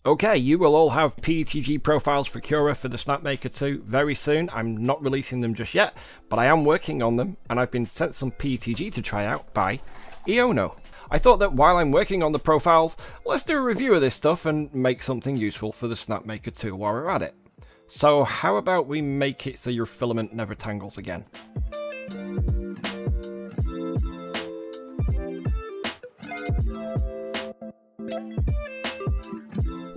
Okay, you will all have PETG profiles for Cura for the Snapmaker 2 very soon. I'm not releasing them just yet, but I am working on them, and I've been sent some PETG to try out by Eono. I thought that while I'm working on the profiles, let's do a review of this stuff and make something useful for the Snapmaker 2 while we're at it. So how about we make it so your filament never tangles again?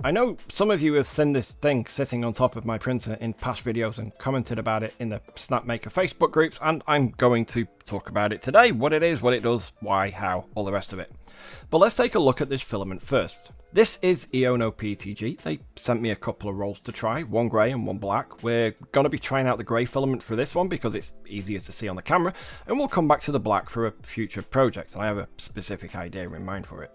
I know some of you have seen this thing sitting on top of my printer in past videos and commented about it in the Snapmaker Facebook groups, and I'm going to talk about it today. What it is, what it does, why, how, all the rest of it. But let's take a look at this filament first. This is Eono PETG. They sent me a couple of rolls to try, one grey and one black. We're going to be trying out the grey filament for this one because it's easier to see on the camera, and we'll come back to the black for a future project. I have a specific idea in mind for it.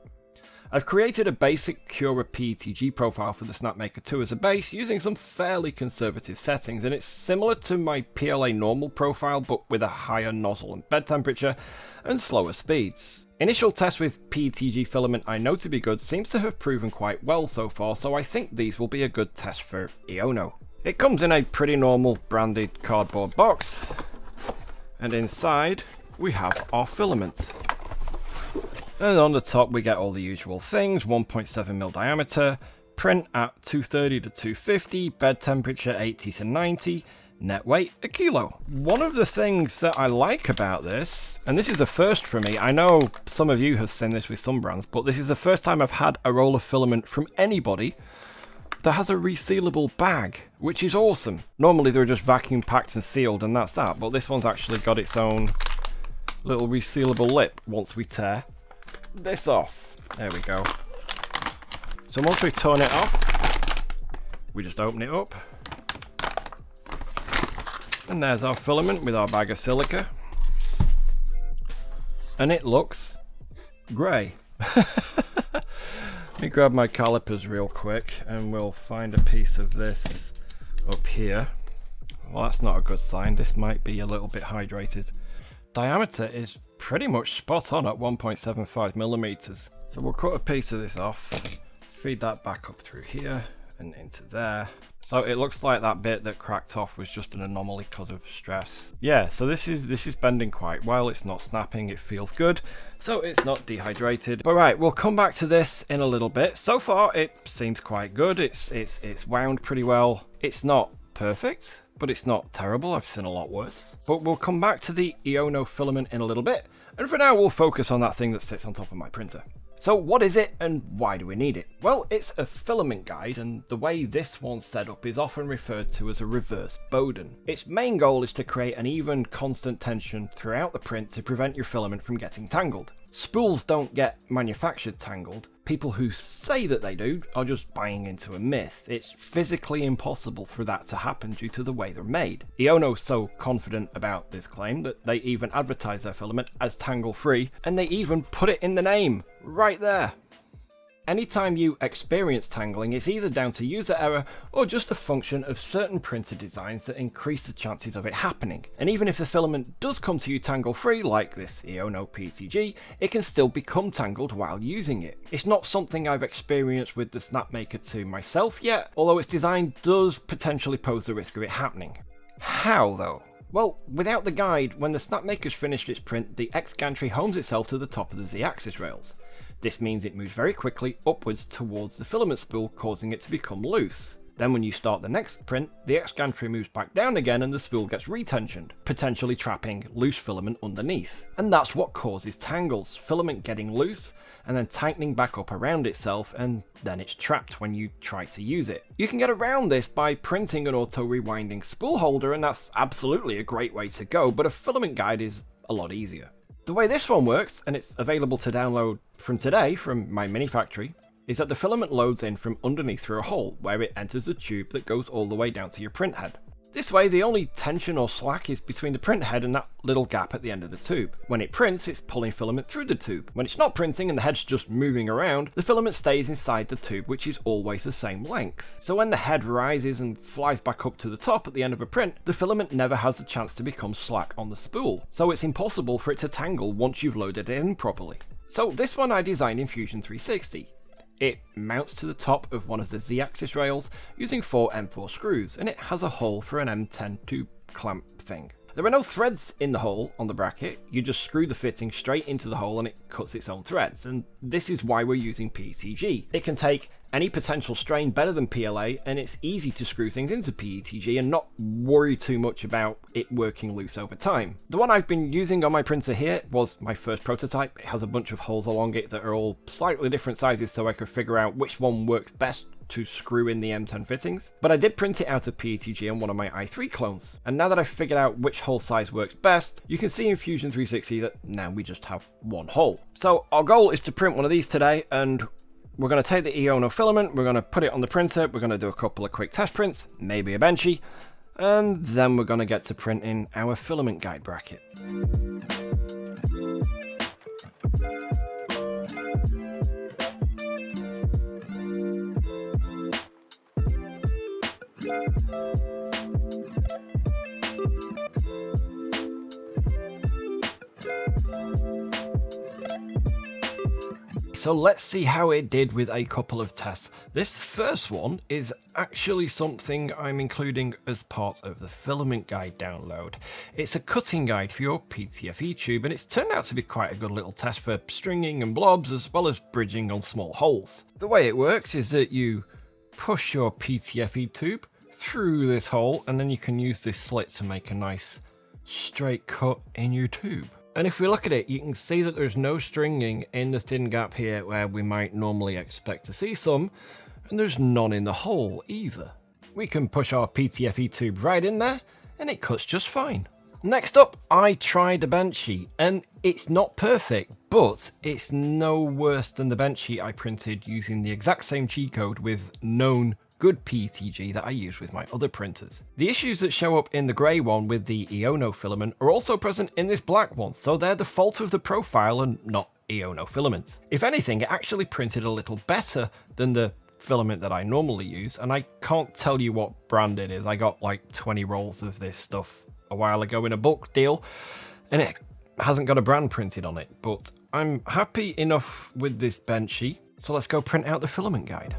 I've created a basic Cura PETG profile for the Snapmaker 2 as a base using some fairly conservative settings, and it's similar to my PLA normal profile but with a higher nozzle and bed temperature and slower speeds. Initial tests with PETG filament I know to be good seems to have proven quite well so far, so I think these will be a good test for Eono. It comes in a pretty normal branded cardboard box, and inside we have our filament. And on the top we get all the usual things: 1.7mm diameter, print at 230 to 250, bed temperature 80 to 90, net weight 1 kilo. One of the things that I like about this, and this is a first for me, I know some of you have seen this with some brands, but this is the first time I've had a roll of filament from anybody that has a resealable bag, which is awesome. Normally they're just vacuum packed and sealed and that's that, but this one's actually got its own little resealable lip once we tear this off. There we go. So once we torn it off, we just open it up, and there's our filament with our bag of silica, and it looks grey. Let me grab my calipers real quick and we'll find a piece of this up here. Well, that's not a good sign. This might be a little bit hydrated. Diameter is pretty much spot on at 1.75mm. So we'll cut a piece of this off, feed that back up through here and into there. So it looks like that bit that cracked off was just an anomaly because of stress. Yeah, so this is bending quite well. It's not snapping, it feels good. So it's not dehydrated. But right, we'll come back to this in a little bit. So far it seems quite good. It's wound pretty well. It's not perfect, but it's not terrible. I've seen a lot worse. But we'll come back to the Eono filament in a little bit, and for now we'll focus on that thing that sits on top of my printer. So what is it and why do we need it? Well, it's a filament guide, and the way this one's set up is often referred to as a reverse Bowden. Its main goal is to create an even, constant tension throughout the print to prevent your filament from getting tangled. Spools don't get manufactured tangled. People who say that they do are just buying into a myth. It's physically impossible for that to happen due to the way they're made. Eono's so confident about this claim that they even advertise their filament as tangle free, and they even put it in the name, right there. Anytime you experience tangling, it's either down to user error or just a function of certain printer designs that increase the chances of it happening. And even if the filament does come to you tangle free, like this Eono PETG, it can still become tangled while using it. It's not something I've experienced with the Snapmaker 2 myself yet, although its design does potentially pose the risk of it happening. How though? Well, without the guide, when the Snapmaker's finished its print, the X gantry homes itself to the top of the Z-axis rails. This means it moves very quickly upwards towards the filament spool, causing it to become loose. Then when you start the next print, the X gantry moves back down again and the spool gets retensioned, potentially trapping loose filament underneath. And that's what causes tangles, filament getting loose and then tightening back up around itself, and then it's trapped when you try to use it. You can get around this by printing an auto-rewinding spool holder, and that's absolutely a great way to go, but a filament guide is a lot easier. The way this one works, and it's available to download from today from my mini factory, is that the filament loads in from underneath through a hole where it enters the tube that goes all the way down to your print head. This way the only tension or slack is between the print head and that little gap at the end of the tube. When it prints, it's pulling filament through the tube. When it's not printing and the head's just moving around, the filament stays inside the tube, which is always the same length. So when the head rises and flies back up to the top at the end of a print, the filament never has the chance to become slack on the spool. So it's impossible for it to tangle once you've loaded it in properly. So this one I designed in Fusion 360. It mounts to the top of one of the Z-axis rails using 4 M4 screws, and it has a hole for an M10 tube clamp thing. There are no threads in the hole on the bracket, you just screw the fitting straight into the hole and it cuts its own threads, and this is why we're using PETG. It can take any potential strain better than PLA, and it's easy to screw things into PETG and not worry too much about it working loose over time. The one I've been using on my printer here was my first prototype. It has a bunch of holes along it that are all slightly different sizes, so I could figure out which one works best to screw in the M10 fittings, but I did print it out of PETG on one of my i3 clones, and now that I've figured out which hole size works best, you can see in Fusion 360 that now we just have one hole. So our goal is to print one of these today, and we're going to take the Eono filament, we're going to put it on the printer, we're going to do a couple of quick test prints, maybe a benchy, and then we're going to get to printing our filament guide bracket. So let's see how it did with a couple of tests. This first one is actually something I'm including as part of the filament guide download. It's a cutting guide for your PTFE tube, and it's turned out to be quite a good little test for stringing and blobs as well as bridging on small holes. The way it works is that you push your PTFE tube through this hole, and then you can use this slit to make a nice straight cut in your tube. And if we look at it, you can see that there's no stringing in the thin gap here where we might normally expect to see some, and there's none in the hole either. We can push our PTFE tube right in there, and it cuts just fine. Next up, I tried a bench sheet, and it's not perfect, but it's no worse than the bench sheet I printed using the exact same cheat code with known good PETG that I use with my other printers. The issues that show up in the grey one with the Eono filament are also present in this black one, so they're the fault of the profile and not Eono filament. If anything, it actually printed a little better than the filament that I normally use, and I can't tell you what brand it is. I got like 20 rolls of this stuff a while ago in a bulk deal, and it hasn't got a brand printed on it, but I'm happy enough with this benchy, so let's go print out the filament guide.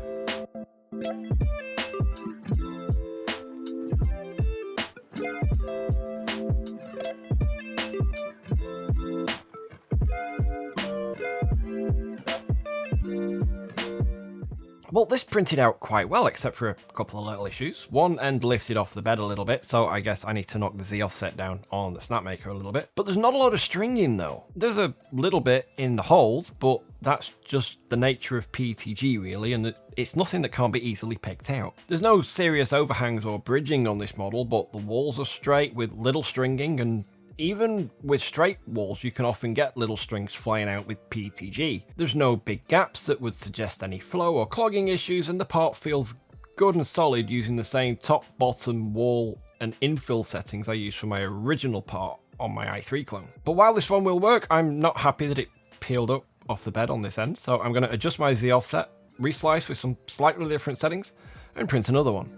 Well, this printed out quite well, except for a couple of little issues. One end lifted off the bed a little bit, so I guess I need to knock the Z offset down on the Snapmaker a little bit. But there's not a lot of stringing though. There's a little bit in the holes, but that's just the nature of PETG really, and it's nothing that can't be easily picked out. There's no serious overhangs or bridging on this model, but the walls are straight with little stringing, and even with straight walls, you can often get little strings flying out with PETG. There's no big gaps that would suggest any flow or clogging issues, and the part feels good and solid using the same top, bottom, wall, and infill settings I used for my original part on my i3 clone. But while this one will work, I'm not happy that it peeled up off the bed on this end, so I'm going to adjust my Z offset, reslice with some slightly different settings, and print another one.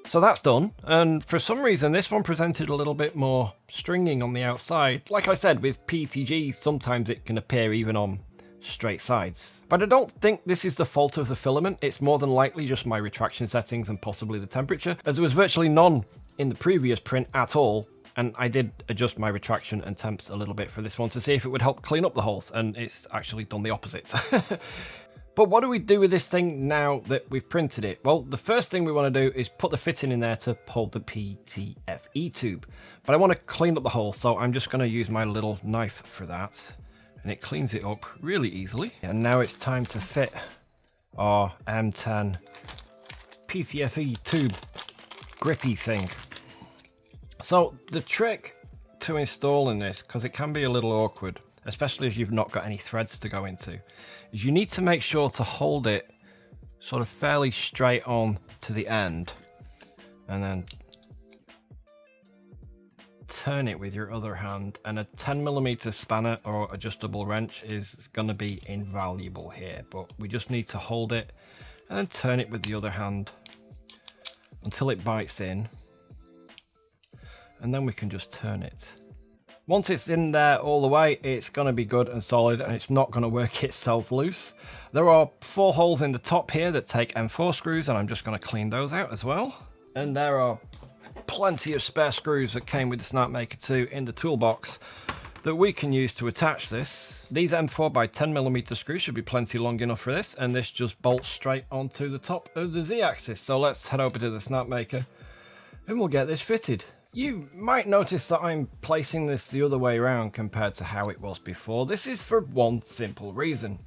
So that's done, and for some reason this one presented a little bit more stringing on the outside. Like I said, with PETG, sometimes it can appear even on straight sides. But I don't think this is the fault of the filament, it's more than likely just my retraction settings and possibly the temperature, as there was virtually none in the previous print at all, and I did adjust my retraction and temps a little bit for this one to see if it would help clean up the holes, and it's actually done the opposite. But what do we do with this thing now that we've printed it? Well, the first thing we want to do is put the fitting in there to hold the PTFE tube. But I want to clean up the hole, so I'm just going to use my little knife for that. And it cleans it up really easily. And now it's time to fit our M10 PTFE tube grippy thing. So the trick to installing this, because it can be a little awkward, especially if you've not got any threads to go into, is you need to make sure to hold it sort of fairly straight on to the end and then turn it with your other hand, and a 10mm spanner or adjustable wrench is going to be invaluable here, but we just need to hold it and then turn it with the other hand until it bites in, and then we can just turn it. Once it's in there all the way, it's going to be good and solid, and it's not going to work itself loose. There are 4 holes in the top here that take M4 screws, and I'm just going to clean those out as well. And there are plenty of spare screws that came with the Snapmaker 2 in the toolbox that we can use to attach this. These M4 by 10mm screws should be plenty long enough for this, and this just bolts straight onto the top of the Z-axis. So let's head over to the Snapmaker and we'll get this fitted. You might notice that I'm placing this the other way around compared to how it was before. This is for one simple reason.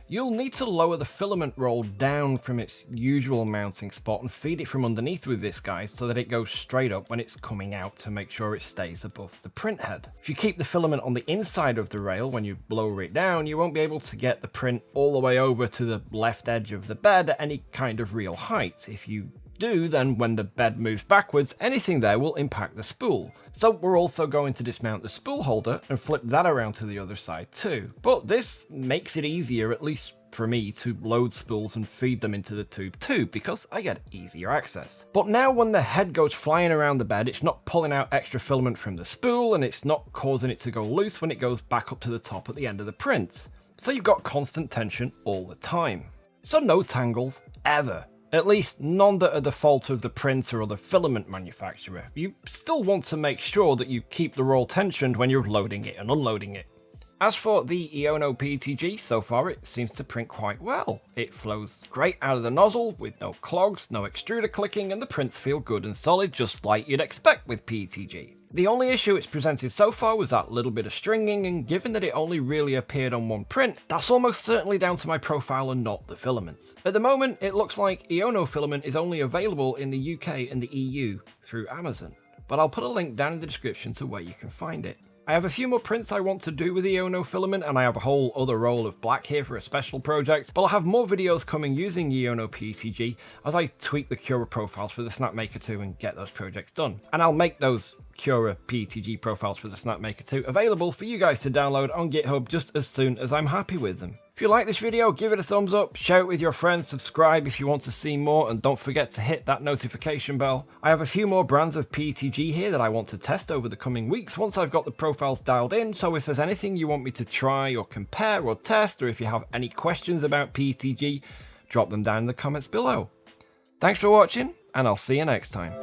You'll need to lower the filament roll down from its usual mounting spot and feed it from underneath with this guy so that it goes straight up when it's coming out to make sure it stays above the print head. If you keep the filament on the inside of the rail when you lower it down, you won't be able to get the print all the way over to the left edge of the bed at any kind of real height. If you do, then when the bed moves backwards, anything there will impact the spool. So we're also going to dismount the spool holder and flip that around to the other side too. But this makes it easier, at least for me, to load spools and feed them into the tube too, because I get easier access. But now when the head goes flying around the bed, it's not pulling out extra filament from the spool, and it's not causing it to go loose when it goes back up to the top at the end of the print. So you've got constant tension all the time. So no tangles ever. At least none that are the fault of the printer or the filament manufacturer. You still want to make sure that you keep the roll tensioned when you're loading it and unloading it. As for the Eono PETG, so far it seems to print quite well. It flows great out of the nozzle with no clogs, no extruder clicking, and the prints feel good and solid just like you'd expect with PETG. The only issue it's presented so far was that little bit of stringing, and given that it only really appeared on one print, that's almost certainly down to my profile and not the filament. At the moment, it looks like Eono filament is only available in the UK and the EU through Amazon, but I'll put a link down in the description to where you can find it. I have a few more prints I want to do with Eono filament, and I have a whole other roll of black here for a special project, but I'll have more videos coming using Eono PETG as I tweak the Cura profiles for the Snapmaker 2 and get those projects done. And I'll make those Cura PETG profiles for the Snapmaker 2 available for you guys to download on GitHub just as soon as I'm happy with them. If you like this video, give it a thumbs up, share it with your friends, subscribe if you want to see more, and don't forget to hit that notification bell. I have a few more brands of PETG here that I want to test over the coming weeks once I've got the profiles dialed in, so if there's anything you want me to try or compare or test, or if you have any questions about PETG, drop them down in the comments below. Thanks for watching, and I'll see you next time.